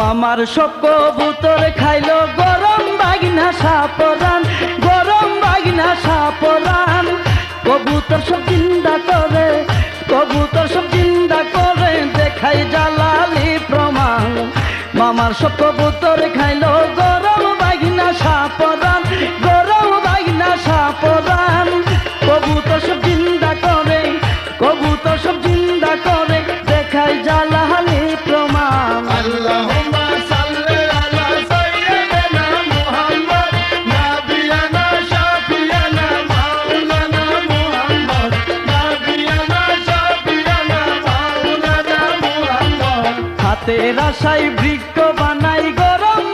মামার সব কবুতর খাইলো গরম বাগিনা সাপরান, গরম বাগিনা সাপরান। কবুতর সব চিন্তা করে, কবুতর সব চিন্তা করে, দেখাই জালালি প্রমাণ। মামার সব কবুতর খাইলো গরম বাগিনা সাপরান, গরম বাগিনা সাপরান। কবুতর সব চিন্তা করে, কবুতর সব চিন্তা করে, দেখাই জালালি প্রমাণ। আল্লাহুম্মা সাল্লি আলা সাইয়্যিদিনা মুহাম্মদ নাবিয়ানা শাফিয়ানা মাওলানা মুহাম্মদ নাবিয়ানা শাফিয়ানা মাওলানা মুহাম্মদ। হাতের আশায় বৃক্ষ বানাই গরম